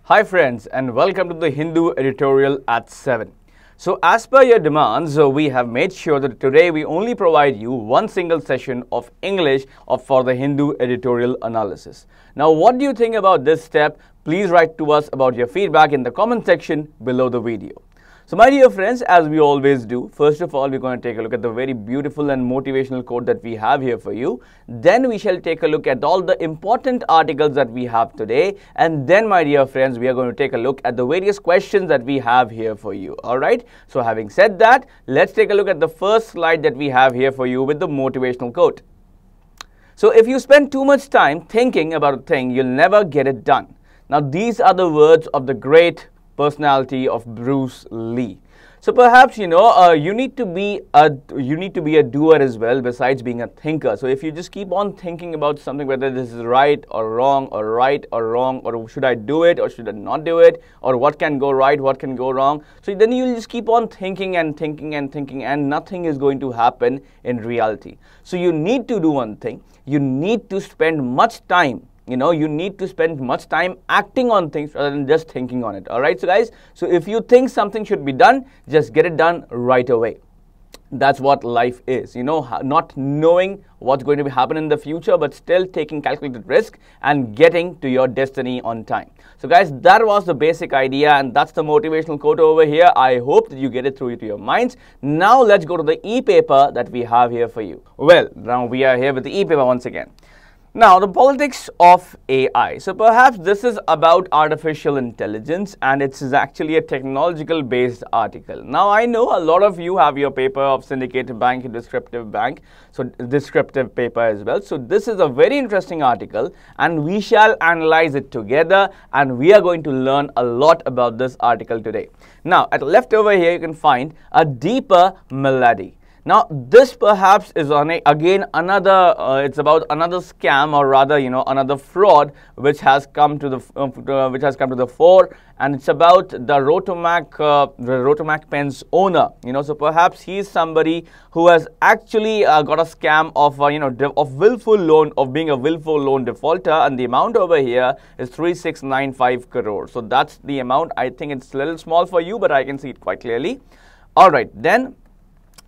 Hi friends, and welcome to the Hindu Editorial at 7. So as per your demands, we have made sure that today we only provide you one single session of English for the Hindu Editorial Analysis. Now what do you think about this step? Please write to us about your feedback in the comment section below the video. So my dear friends, as we always do, first of all, we're going to take a look at the very beautiful and motivational quote that we have here for you. Then we shall take a look at all the important articles that we have today. And then, my dear friends, we are going to take a look at the various questions that we have here for you. All right. So having said that, let's take a look at the first slide that we have here for you with the motivational quote. So if you spend too much time thinking about a thing, you'll never get it done. Now, these are the words of the great personality of Bruce Lee. So perhaps you need to be a doer as well, besides being a thinker. So if you just keep on thinking about something, whether this is right or wrong, or right or wrong, or should I do it or should I not do it, or what can go right, what can go wrong, so then you'll just keep on thinking and thinking and thinking, and nothing is going to happen in reality. So you need to do one thing. You need to spend much time. You need to spend much time acting on things rather than just thinking on it. All right, so guys, so if you think something should be done, just get it done right away. That's what life is, not knowing what's going to happen in the future, but still taking calculated risk and getting to your destiny on time. So guys, that was the basic idea, and that's the motivational quote over here. I hope that you get it through to your minds. Now let's go to the e-paper that we have here for you. Well, now we are here with the e-paper once again. Now, the politics of AI. So perhaps this is about artificial intelligence, and it is actually a technological based article. Now, I know a lot of you have your paper of syndicated bank and descriptive bank, so descriptive paper as well. So this is a very interesting article, and we shall analyze it together, and we are going to learn a lot about this article today. Now, at left over here, you can find a deeper melody. Now, this perhaps is again another. It's about another scam, or rather, another fraud which has come to the fore, and it's about the Rotomac pen's owner. So perhaps he's somebody who has actually got a scam of being a willful loan defaulter, and the amount over here is 3695 crores. So that's the amount. I think it's a little small for you, but I can see it quite clearly. All right, then.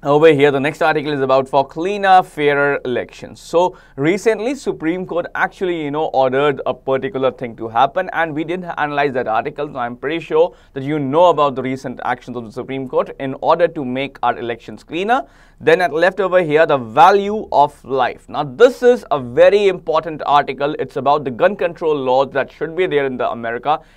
Over here, the next article is about for cleaner, fairer elections. So recently, Supreme Court actually, ordered a particular thing to happen, and we didn't analyze that article. So I'm pretty sure that you know about the recent actions of the Supreme Court in order to make our elections cleaner. Then at left over here, the value of life. Now, this is a very important article. It's about the gun control laws that should be there in the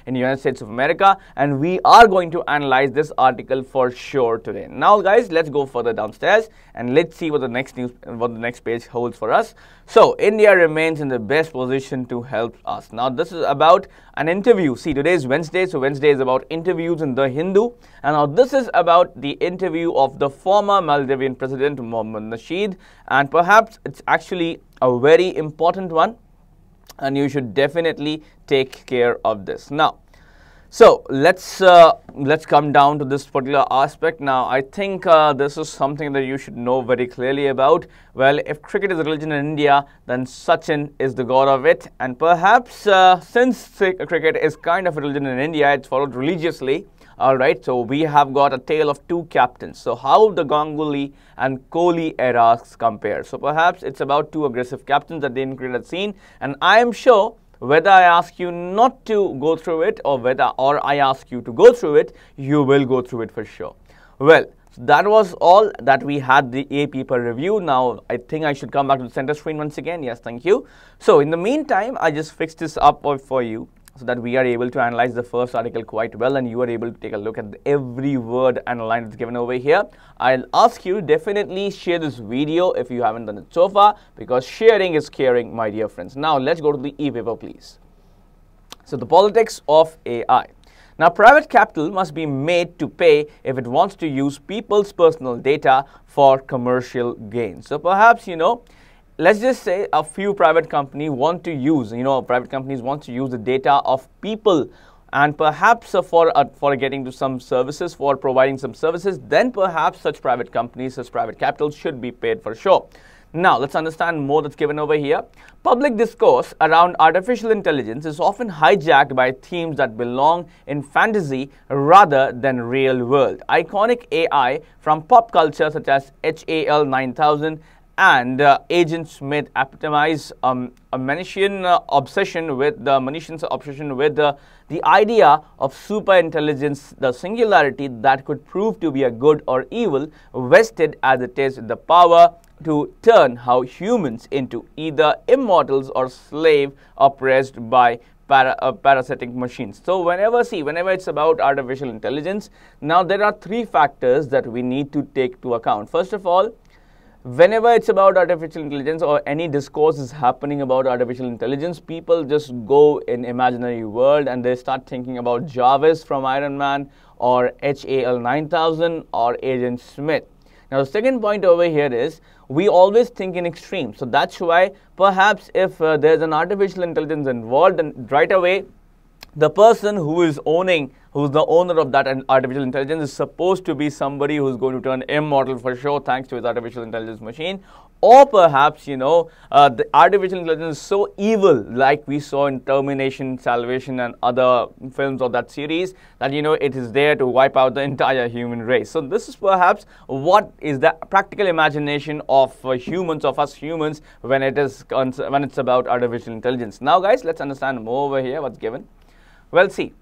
United States of America, and we are going to analyze this article for sure today. Now, guys, let's go further downstairs and let's see what the next page holds for us. So India remains in the best position to help us. Now this is about an interview. See, today is Wednesday, so Wednesday is about interviews in the Hindu, and now this is about the interview of the former Maldivian president Mohammad Nasheed, and perhaps it's actually a very important one, and you should definitely take care of this. Now, so let's come down to this particular aspect. Now, I think this is something that you should know very clearly about. Well, if cricket is a religion in India, then Sachin is the god of it. And perhaps since cricket is kind of a religion in India, it's followed religiously. All right, so we have got a tale of two captains. So how the Ganguly and Kohli eras compare. So perhaps it's about two aggressive captains that the cricket has seen, and I am sure whether I ask you not to go through it or I ask you to go through it, you will go through it for sure. Well, that was all that we had the e-paper review. Now, I think I should come back to the center screen once again. Yes, thank you. So, in the meantime, I just fixed this up for you so that we are able to analyze the first article quite well, and you are able to take a look at every word and line that's given over here. I'll ask you to definitely share this video if you haven't done it so far, because sharing is caring, my dear friends. Now, let's go to the e-paper, please. So, the politics of AI. Now, private capital must be made to pay if it wants to use people's personal data for commercial gain. So, perhaps, let's just say a few private companies want to use, the data of people, and perhaps for getting to some services, for providing some services, then perhaps such private companies, such private capital should be paid for sure. Now, let's understand more that's given over here. Public discourse around artificial intelligence is often hijacked by themes that belong in fantasy rather than real world. Iconic AI from pop culture such as HAL 9000 and Agent Smith epitomize a Manichean obsession with the idea of super intelligence, the singularity that could prove to be a good or evil, vested as it is the power to turn how humans into either immortals or slave oppressed by parasitic machines. So whenever it's about artificial intelligence, now there are three factors that we need to take to account. First of all, whenever it's about artificial intelligence or any discourse is happening about artificial intelligence, people just go in imaginary world and they start thinking about Jarvis from Iron Man or HAL 9000 or Agent Smith. Now, the second point over here is we always think in extremes. So that's why perhaps if there's an artificial intelligence involved, then right away the person who's the owner of that artificial intelligence is supposed to be somebody who's going to turn immortal for sure thanks to his artificial intelligence machine. Or perhaps, the artificial intelligence is so evil, like we saw in Termination, Salvation and other films of that series, that, it is there to wipe out the entire human race. So this is perhaps what is the practical imagination of us humans, when it's about artificial intelligence. Now, guys, let's understand more over here what's given. Well, see.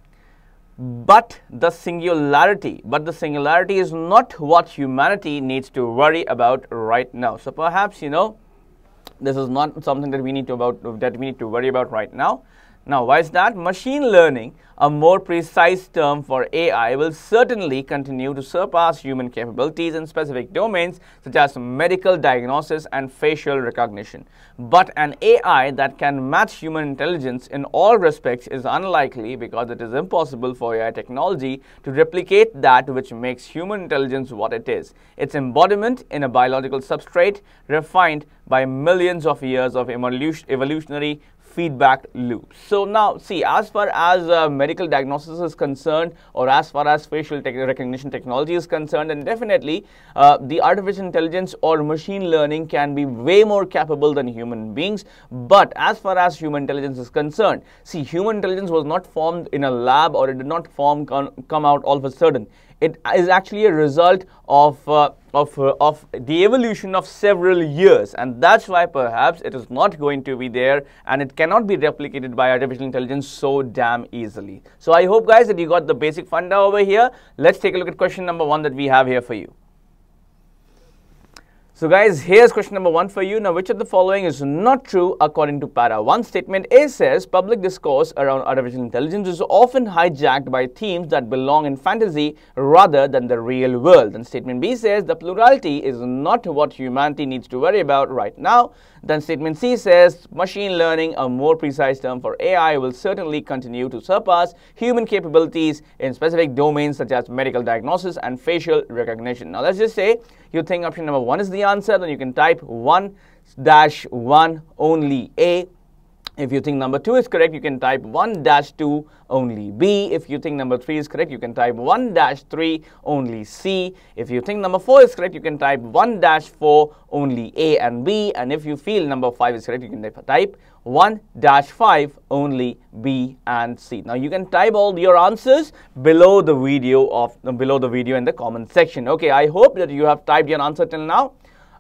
But the singularity is not what humanity needs to worry about right now. So perhaps, this is not something that we need to worry about right now. Now, why is that? Machine learning, a more precise term for AI, will certainly continue to surpass human capabilities in specific domains such as medical diagnosis and facial recognition. But an AI that can match human intelligence in all respects is unlikely, because it is impossible for AI technology to replicate that which makes human intelligence what it is. Its embodiment in a biological substrate refined by millions of years of evolutionary feedback loop. So now, see, as far as medical diagnosis is concerned, or as far as facial recognition technology is concerned, and definitely the artificial intelligence or machine learning can be way more capable than human beings. But as far as human intelligence is concerned, see, human intelligence was not formed in a lab, or it did not come out all of a sudden. It is actually a result of the evolution of several years, and that's why perhaps it is not going to be there, and it cannot be replicated by artificial intelligence so damn easily. So I hope, guys, that you got the basic funda over here. Let's take a look at question number 1 that we have here for you. So guys, here's question number 1 for you. Now, which of the following is not true according to para 1? Statement A says public discourse around artificial intelligence is often hijacked by themes that belong in fantasy rather than the real world. And statement B says the plurality is not what humanity needs to worry about right now. Then statement C says machine learning, a more precise term for AI, will certainly continue to surpass human capabilities in specific domains such as medical diagnosis and facial recognition. Now, let's just say you think option number 1 is the answer, then you can type 1-1 only A. If you think number 2 is correct, you can type 1-2 only B. If you think number 3 is correct, you can type 1-3 only C. If you think number 4 is correct, you can type 1-4 only A and B. And if you feel number 5 is correct, you can type 1-5 only B and C. Now you can type all your answers below the video in the comment section. Okay, I hope that you have typed your answer till now.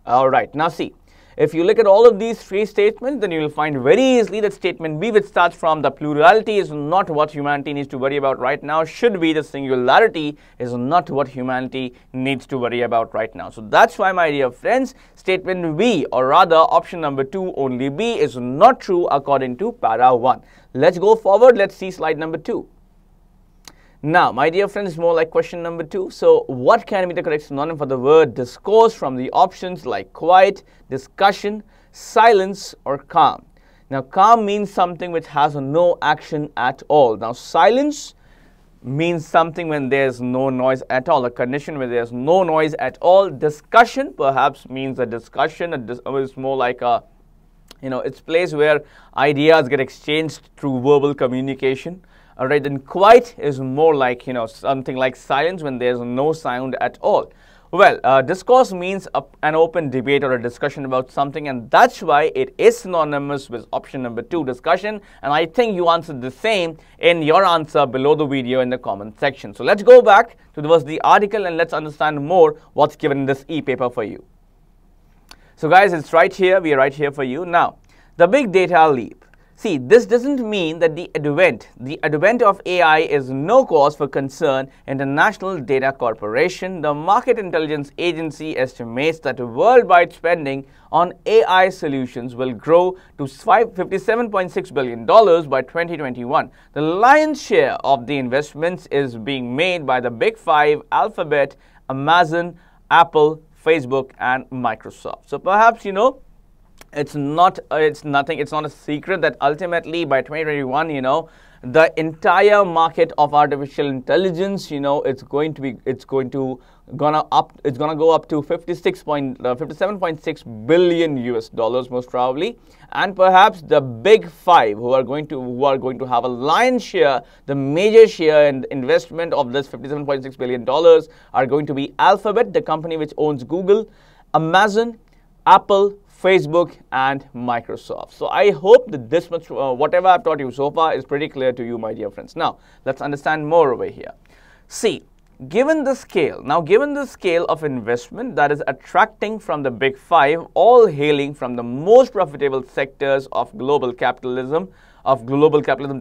All right, now see. If you look at all of these 3 statements, then you will find very easily that statement B, which starts from the plurality is not what humanity needs to worry about right now, should be the singularity is not what humanity needs to worry about right now. So that's why, my dear friends, statement B, or rather option number 2 only B, is not true according to para 1. Let's go forward. Let's see slide number 2. Now, my dear friends, more like question number 2. So, what can be the correct synonym for the word discourse from the options like quiet, discussion, silence, or calm? Now, calm means something which has no action at all. Now, silence means something when there's no noise at all, a condition where there's no noise at all. Discussion perhaps means a discussion. It's more like a, it's a place where ideas get exchanged through verbal communication. Alright, then quiet is more like, something like silence when there's no sound at all. Well, discourse means an open debate or a discussion about something, and that's why it is synonymous with option number 2, discussion. And I think you answered the same in your answer below the video in the comment section. So let's go back to the article and let's understand more what's given in this e-paper for you. So guys, it's right here. We are right here for you. Now, the big data leap. See, this doesn't mean that the advent of AI is no cause for concern. International Data Corporation, the market intelligence agency, estimates that worldwide spending on AI solutions will grow to $57.6 billion by 2021. The lion's share of the investments is being made by the Big Five: Alphabet, Amazon, Apple, Facebook, and Microsoft. So perhaps, you know, it's not a secret that ultimately by 2021, you know, the entire market of artificial intelligence, you know, it's going to go up to 57.6 billion US dollars most probably. And perhaps the Big Five who are going to have a lion's share, the major share in investment of this $57.6 billion are going to be Alphabet, the company which owns Google, Amazon, Apple, Facebook, and Microsoft. So I hope that this much, whatever I've taught you so far, is pretty clear to you, my dear friends. Now, let's understand more over here. See, given the scale of investment that is attracting from the Big Five, all hailing from the most profitable sectors of global capitalism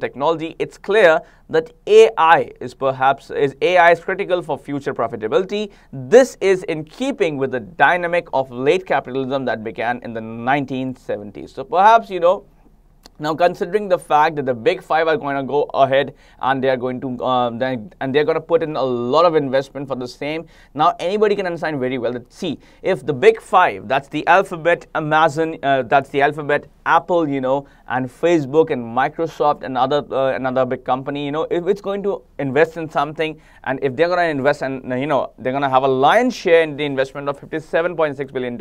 technology, it's clear that AI is critical for future profitability. This is in keeping with the dynamic of late capitalism that began in the 1970s. So perhaps, you know, now considering the fact that the Big Five are going to go ahead and they are going to put in a lot of investment for the same, now anybody can understand very well that, see, if the Big Five, that's the Alphabet, Amazon, Apple, you know, and Facebook and Microsoft and another big company, you know, if it's going to invest in something, and if they're going to invest and, you know, they're going to have a lion's share in the investment of $57.6 billion,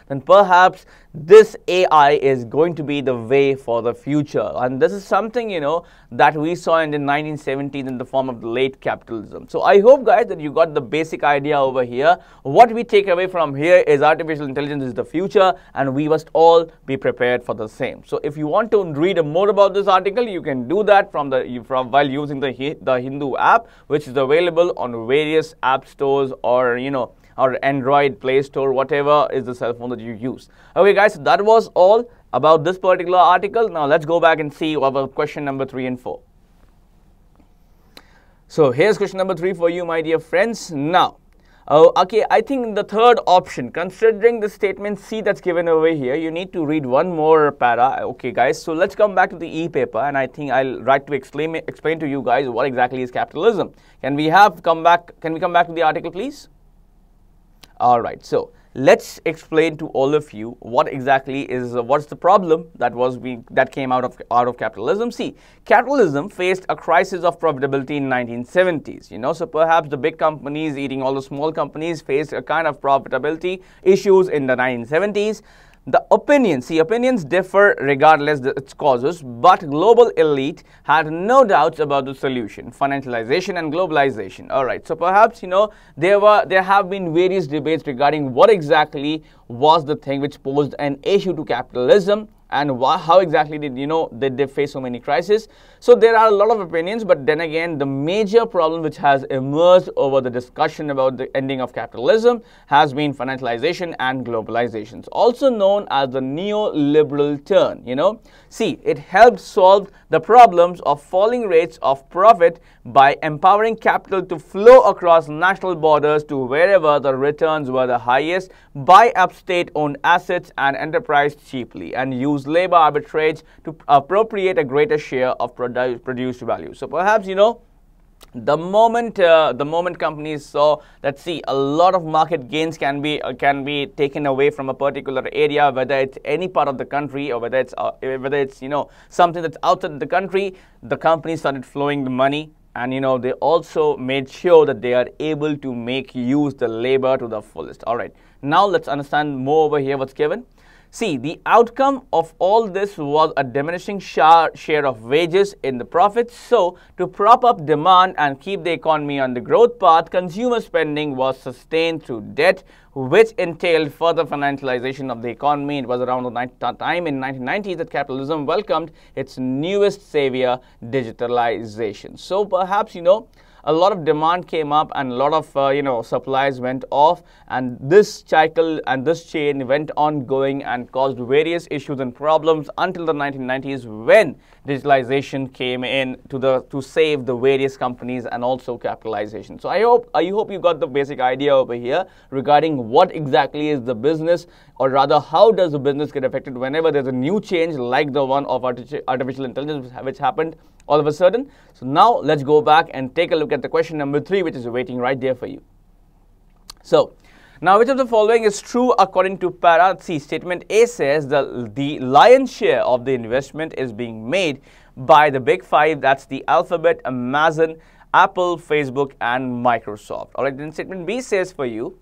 then perhaps this AI is going to be the way for the future. And this is something, you know, that we saw in the 1970s in the form of late capitalism. So I hope, guys, that you got the basic idea over here. What we take away from here is artificial intelligence is the future, and we must all be prepared for the same. So if you want to read more about this article, you can do that while using the Hindu app, which is available on various app stores, or, you know, or Android Play Store, whatever is the cell phone that you use. Okay, guys, so that was all about this particular article. Now let's go back and see about question number 3 and 4. So here's question number 3 for you, my dear friends. Now, okay, I think the third option, considering the statement C that's given over here, you need to read one more para. Okay, guys, so let's come back to the e-paper, and I think I'll write to explain to you guys what exactly is capitalism. Can we come back to the article, please? All right, so let's explain to all of you what exactly is what's the problem that came out of capitalism. See, capitalism faced a crisis of profitability in 1970s. You know, so perhaps the big companies eating all the small companies faced a kind of profitability issues in the 1970s. The opinions differ regardless of its causes, but global elite had no doubts about the solution: financialization and globalization. All right, so perhaps, you know, there have been various debates regarding what exactly was the thing which posed an issue to capitalism, and how exactly did they face so many crises. So there are a lot of opinions, but then again, the major problem which has emerged over the discussion about the ending of capitalism has been financialization and globalization, also known as the neoliberal turn. You know, see, it helped solve the problems of falling rates of profit by empowering capital to flow across national borders to wherever the returns were the highest, buy up state-owned assets and enterprise cheaply, and use labor arbitrage to appropriate a greater share of produced value. So perhaps, you know, the moment companies saw that, see, a lot of market gains can be taken away from a particular area, whether it's any part of the country or whether it's you know, something that's outside the country, the companies started flowing the money. And, you know, they also made sure that they are able to use the labor to the fullest. All right, now let's understand more over here what's given. See, the outcome of all this was a diminishing share of wages in the profits. So, to prop up demand and keep the economy on the growth path, consumer spending was sustained through debt, which entailed further financialization of the economy. It was around the time in 1990s that capitalism welcomed its newest savior, digitalization. So, perhaps, a lot of demand came up and a lot of supplies went off, and this cycle and this chain went on going and caused various issues and problems until the 1990s, when digitalization came in to save the various companies and also capitalization. So I hope you got the basic idea over here regarding what exactly is the business, or rather how does the business get affected whenever there's a new change like the one of artificial intelligence which happened all of a sudden. So now let's go back and take a look at the question number 3, which is waiting right there for you. So now, which of the following is true according to para? See, statement A says the lion's share of the investment is being made by the big five. That's the Alphabet, Amazon, Apple, Facebook, and Microsoft. All right, then statement B says for you,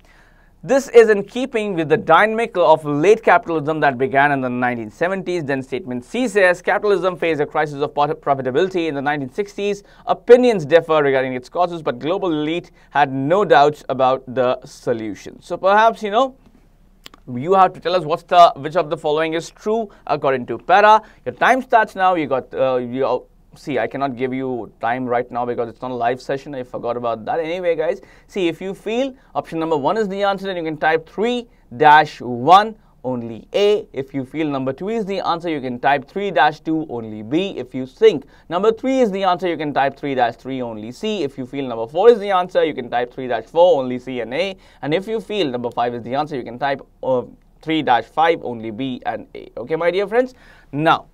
this is in keeping with the dynamic of late capitalism that began in the 1970s. Then statement C says capitalism faced a crisis of profitability in the 1960s. Opinions differ regarding its causes, but global elite had no doubts about the solution. So perhaps, you have to tell us which of the following is true according to para. Your time starts now. You got see, I cannot give you time right now because it's not a live session. I forgot about that. Anyway, guys, see, if you feel option number 1 is the answer, then you can type 3-1 only A. If you feel number 2 is the answer, you can type 3-2 only B. If you think number 3 is the answer, you can type 3-3 only C. If you feel number 4 is the answer, you can type 3-4 only C and A. And if you feel number 5 is the answer, you can type 3-5 only B and A. Okay, my dear friends. Now,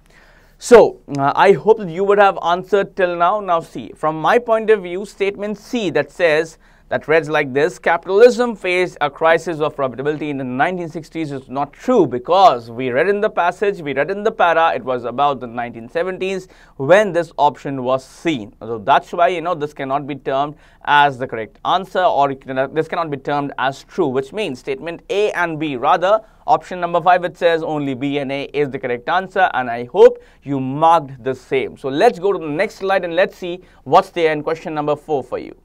so, I hope that you would have answered till now. Now see, from my point of view, statement C that reads like this: capitalism faced a crisis of profitability in the 1960s is not true, because we read in the passage, we read in the para, it was about the 1970s when this option was seen. So that's why, this cannot be termed as the correct answer, or this cannot be termed as true, which means statement A and B, rather option number 5, it says only B and A is the correct answer, and I hope you marked the same. So let's go to the next slide and let's see what's there in question number 4 for you.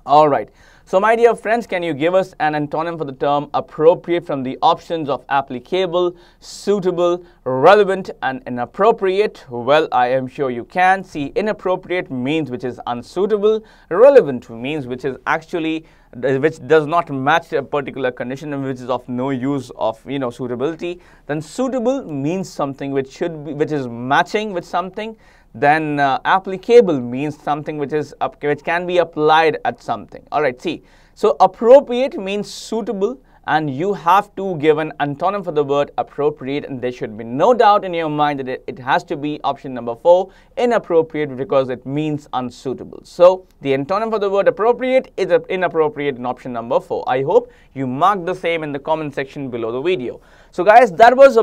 All right. So, my dear friends, can you give us an antonym for the term appropriate from the options of applicable, suitable, relevant, and inappropriate? Well, I am sure you can. See, inappropriate means which is unsuitable. Relevant means which is actually which does not match a particular condition and which is of no use of suitability. Then suitable means something which is matching with something. Then applicable means something which can be applied at something. All right, see, so appropriate means suitable, and you have to give an antonym for the word appropriate, and there should be no doubt in your mind that it has to be option number 4, inappropriate, because it means unsuitable. So the antonym for the word appropriate is inappropriate in option number 4. I hope you mark the same in the comment section below the video. So guys, that was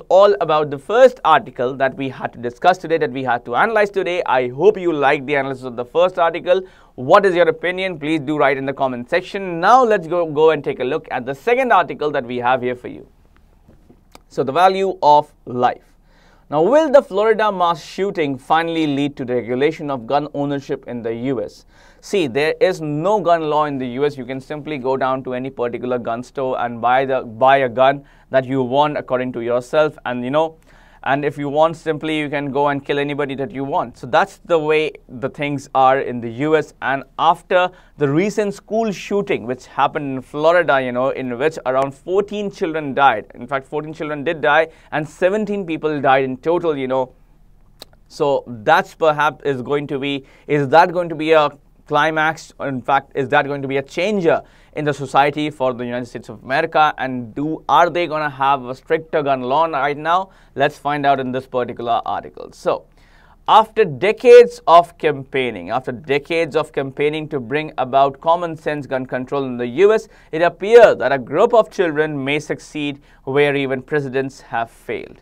all about the first article that we had to discuss today, that we had to analyze today. I hope you liked the analysis of the first article. What is your opinion? Please do write in the comment section. Now let's go and take a look at the second article that we have here for you. So the value of life. Now, will the Florida mass shooting finally lead to the regulation of gun ownership in the US? See, there is no gun law in the US. You can simply go down to any particular gun store and buy a gun that you want according to yourself, and if you want, simply you can go and kill anybody that you want. So that's the way the things are in the US. And after the recent school shooting which happened in Florida, in which around 14 children died. In fact, 14 children did die and 17 people died in total, So that's perhaps is that going to be a climax? In fact, is that going to be a changer in the society for the United States of America? And are they going to have a stricter gun law right now? Let's find out in this particular article. So, after decades of campaigning to bring about common sense gun control in the US, it appears that a group of children may succeed where even presidents have failed.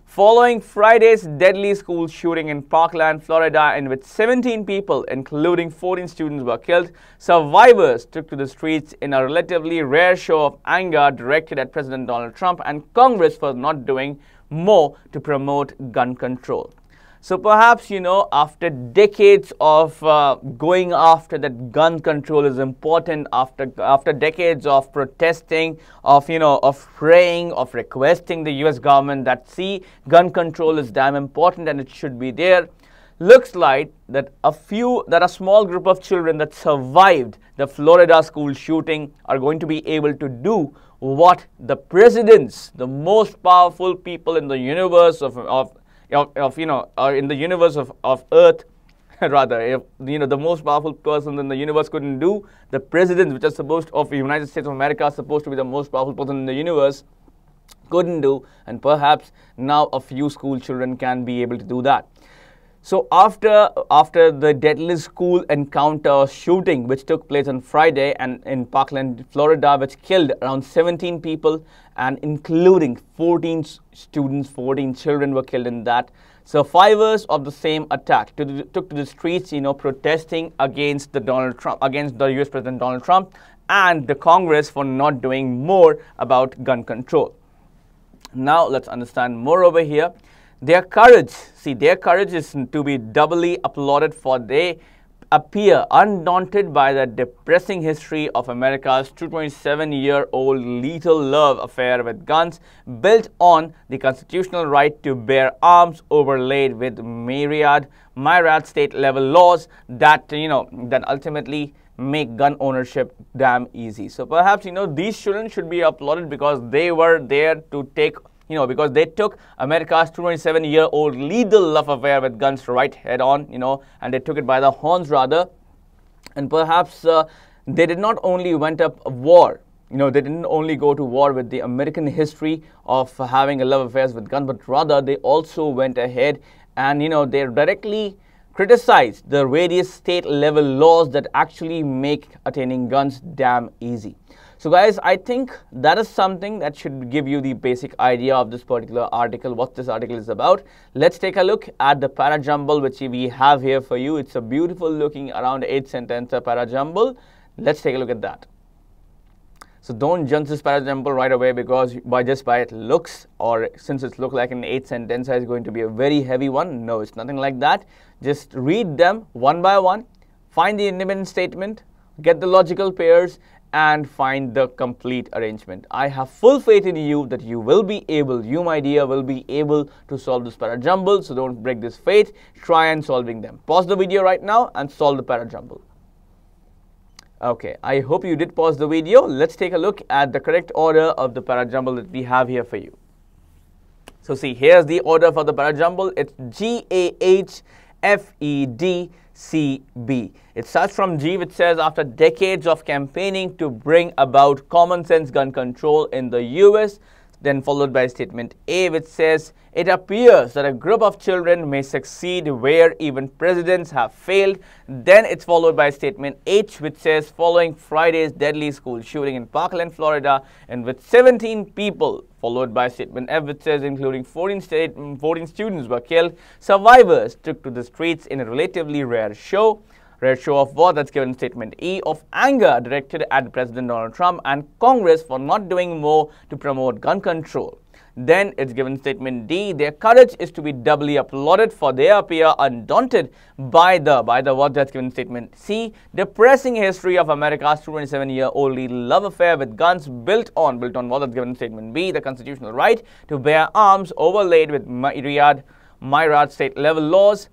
Following Friday's deadly school shooting in Parkland, Florida, in which 17 people, including 14 students, were killed, survivors took to the streets in a relatively rare show of anger directed at President Donald Trump and Congress for not doing more to promote gun control. So perhaps, after decades of going after that gun control is important, after decades of protesting, of praying, of requesting the US government that gun control is damn important and it should be there, looks like that a small group of children that survived the Florida school shooting are going to be able to do what the presidents, the most powerful people in the universe of in the universe of Earth, rather, the most powerful person in the universe couldn't do. The president, which is of the United States of America, supposed to be the most powerful person in the universe, couldn't do, and perhaps now a few school children can be able to do that. So after the deadly school encounter shooting which took place on Friday and in Parkland, Florida, which killed around 17 people and including 14 students, 14 children were killed in that. Survivors of the same attack took to the streets, protesting against the US President Donald Trump and the Congress for not doing more about gun control. Now let's understand more over here. Their courage is to be doubly applauded, for they appear undaunted by the depressing history of America's 227-year-old lethal love affair with guns, built on the constitutional right to bear arms, overlaid with myriad state-level laws that that ultimately make gun ownership damn easy. So perhaps these children should be applauded because they were there to take. Because they took America's 227-year-old lethal love affair with guns right head on, and they took it by the horns rather. And perhaps they did not only went up a war, they didn't only go to war with the American history of having a love affairs with guns, but rather they also went ahead and, they directly criticized the various state-level laws that actually make attaining guns damn easy. So guys, I think that is something that should give you the basic idea of this particular article, what this article is about. Let's take a look at the Parajumble which we have here for you. It's a beautiful looking around 8-sentence Parajumble. Let's take a look at that. So don't judge this Parajumble right away because by its looks, or since it looks like an 8-sentence is going to be a very heavy one. No, it's nothing like that. Just read them one by one, find the independent statement, get the logical pairs, and find the complete arrangement. I have full faith in you that you will be able, my dear, will be able to solve this Parajumble. So don't break this faith. Try and solving them. Pause the video right now and solve the Parajumble. Okay, I hope you did pause the video. Let's take a look at the correct order of the Parajumble that we have here for you. So see, here's the order for the Parajumble. It's GAHFEDCB. It starts from G, which says, after decades of campaigning to bring about common sense gun control in the US, then followed by statement A, which says, it appears that a group of children may succeed where even presidents have failed. Then it's followed by statement H, which says, following Friday's deadly school shooting in Parkland, Florida, and with 17 people, followed by statement F, which says, including 14 students were killed. Survivors took to the streets in a relatively rare show of war. That's given statement E, of anger directed at President Donald Trump and Congress for not doing more to promote gun control. Then it's given statement D, their courage is to be doubly applauded, for they appear undaunted by the what. That's given statement C, depressing history of America's 227-year-old love affair with guns, built on what. That's given statement B, the constitutional right to bear arms, overlaid with myriad state-level laws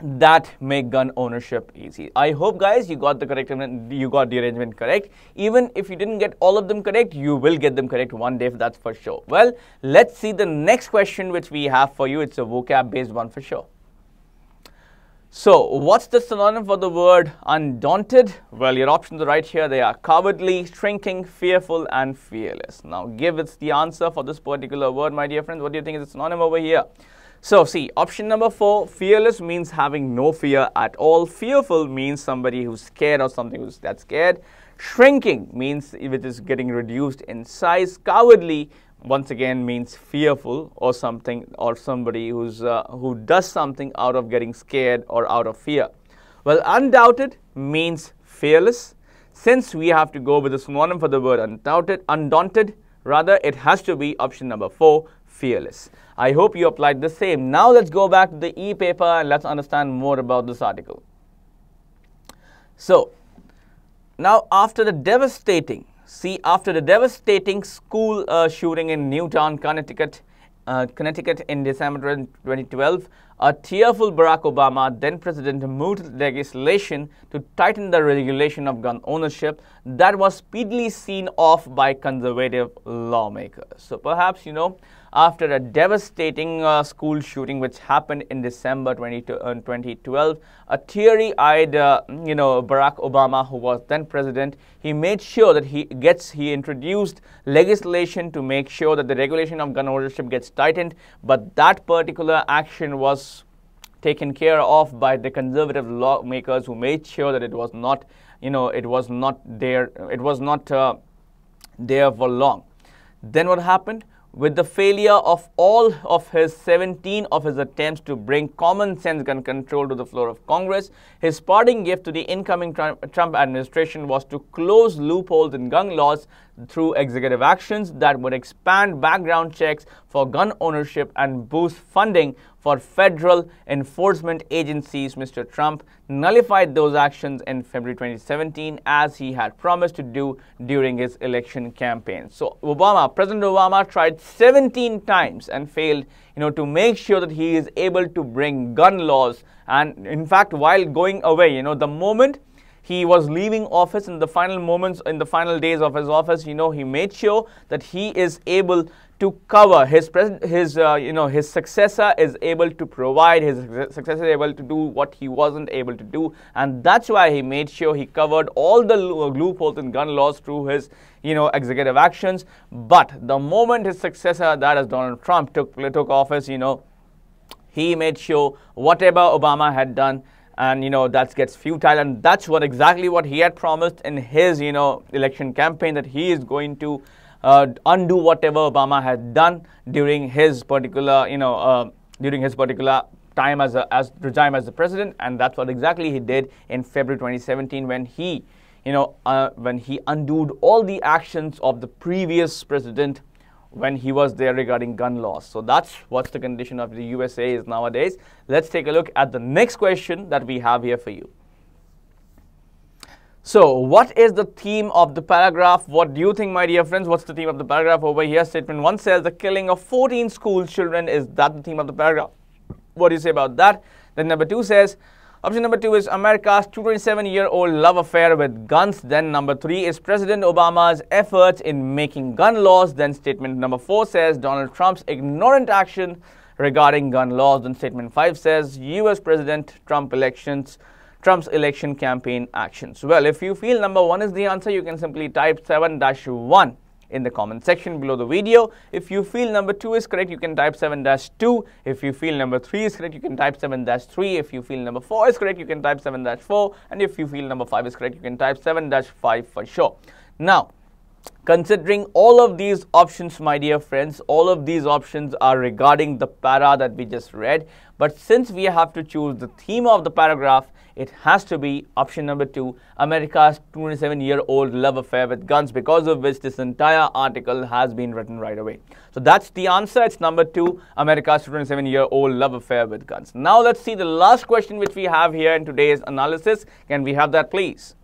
that make gun ownership easy. I hope, guys, you got the arrangement correct. Even if you didn't get all of them correct, you will get them correct one day, that's for sure. Well, let's see the next question which we have for you. It's a vocab based one for sure. So what's the synonym for the word undaunted? Well, your options are right here. They are cowardly, shrinking, fearful, and fearless. Now give us the answer for this particular word, my dear friends. What do you think is the synonym over here? So see, option number 4, fearless means having no fear at all. Fearful means somebody who's scared or something who's that scared. Shrinking means which is getting reduced in size. Cowardly once again means fearful or something, or somebody who does something out of getting scared or out of fear. Well, undoubted means fearless. Since we have to go with the synonym for the word undaunted, rather it has to be option number 4, fearless. I hope you applied the same. Now let's go back to the e-paper and let's understand more about this article. So, now after the devastating school shooting in Newtown, Connecticut in December 2012, a tearful Barack Obama, then president, moved legislation to tighten the regulation of gun ownership that was speedily seen off by conservative lawmakers. So perhaps, after a devastating school shooting which happened in December 2012, a teary-eyed, Barack Obama, who was then president, he made sure that he introduced legislation to make sure that the regulation of gun ownership gets tightened, but that particular action was taken care of by the conservative lawmakers who made sure that it was not there for long. Then what happened? With the failure of all of his 17 of his attempts to bring common sense gun control to the floor of Congress, his parting gift to the incoming Trump administration was to close loopholes in gun laws through executive actions that would expand background checks for gun ownership and boost funding for federal enforcement agencies. Mr. Trump nullified those actions in February 2017, as he had promised to do during his election campaign. So President Obama tried 17 times and failed, to make sure that he is able to bring gun laws. And in fact, while going away, the moment he was leaving office, in the final moments, in the final days of his office, he made sure that he is able to cover his successor is able to provide, his successor is able to do what he wasn't able to do, and that's why he made sure he covered all the loopholes in gun laws through his executive actions. But the moment his successor, that is Donald Trump, took office, he made sure whatever Obama had done, and that gets futile, and that's exactly what he had promised in his election campaign, that he is going to undo whatever Obama had done during his particular time as the president, and that's what exactly he did in February 2017 when he undid all the actions of the previous president when he was there regarding gun laws. So that's what the condition of the USA is nowadays. Let's take a look at the next question that we have here for you. So, what is the theme of the paragraph? What do you think, my dear friends? What's the theme of the paragraph over here? Statement 1 says the killing of 14 school children. Is that the theme of the paragraph? What do you say about that? Then number 2 says, option number 2 is America's 227-year-old love affair with guns. Then number 3 is President Obama's efforts in making gun laws. Then statement number 4 says Donald Trump's ignorant action regarding gun laws. Then statement 5 says US President Trump's election campaign actions. Well, if you feel number 1 is the answer, you can simply type 7-1 in the comment section below the video. If you feel number 2 is correct, you can type 7-2. If you feel number 3 is correct, you can type 7-3. If you feel number 4 is correct, you can type 7-4. And if you feel number 5 is correct, you can type 7-5 for sure. Now, considering all of these options, my dear friends, all of these options are regarding the para that we just read. But since we have to choose the theme of the paragraph, it has to be option number 2, America's 27-year-old love affair with guns, because of which this entire article has been written right away. So that's the answer. It's number 2, America's 27-year-old love affair with guns. Now let's see the last question which we have here in today's analysis. Can we have that, please?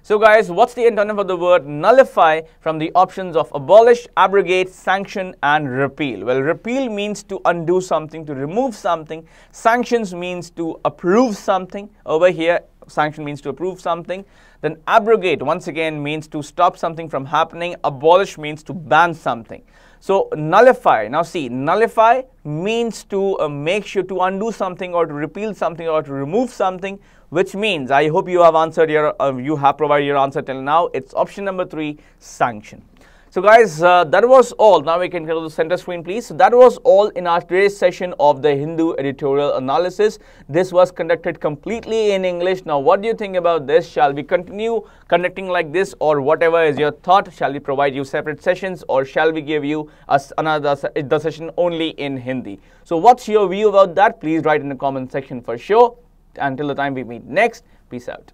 So guys, what's the antonym of the word nullify from the options of abolish, abrogate, sanction, and repeal? Well, repeal means to undo something, to remove something. Sanctions means to approve something. Over here, sanction means to approve something. Then abrogate, once again, means to stop something from happening. Abolish means to ban something. So nullify, now see, nullify means to make sure to undo something or to repeal something or to remove something, which means, I hope you have answered you have provided your answer till now. It's option number 3, sanction. So guys, that was all. Now we can go to the center screen, please. So that was all in our today's session of the Hindu Editorial Analysis. This was conducted completely in English. Now what do you think about this? Shall we continue conducting like this, or whatever is your thought? Shall we provide you separate sessions, or shall we give you the session only in Hindi? So what's your view about that? Please write in the comment section for sure. Until the time we meet next, peace out.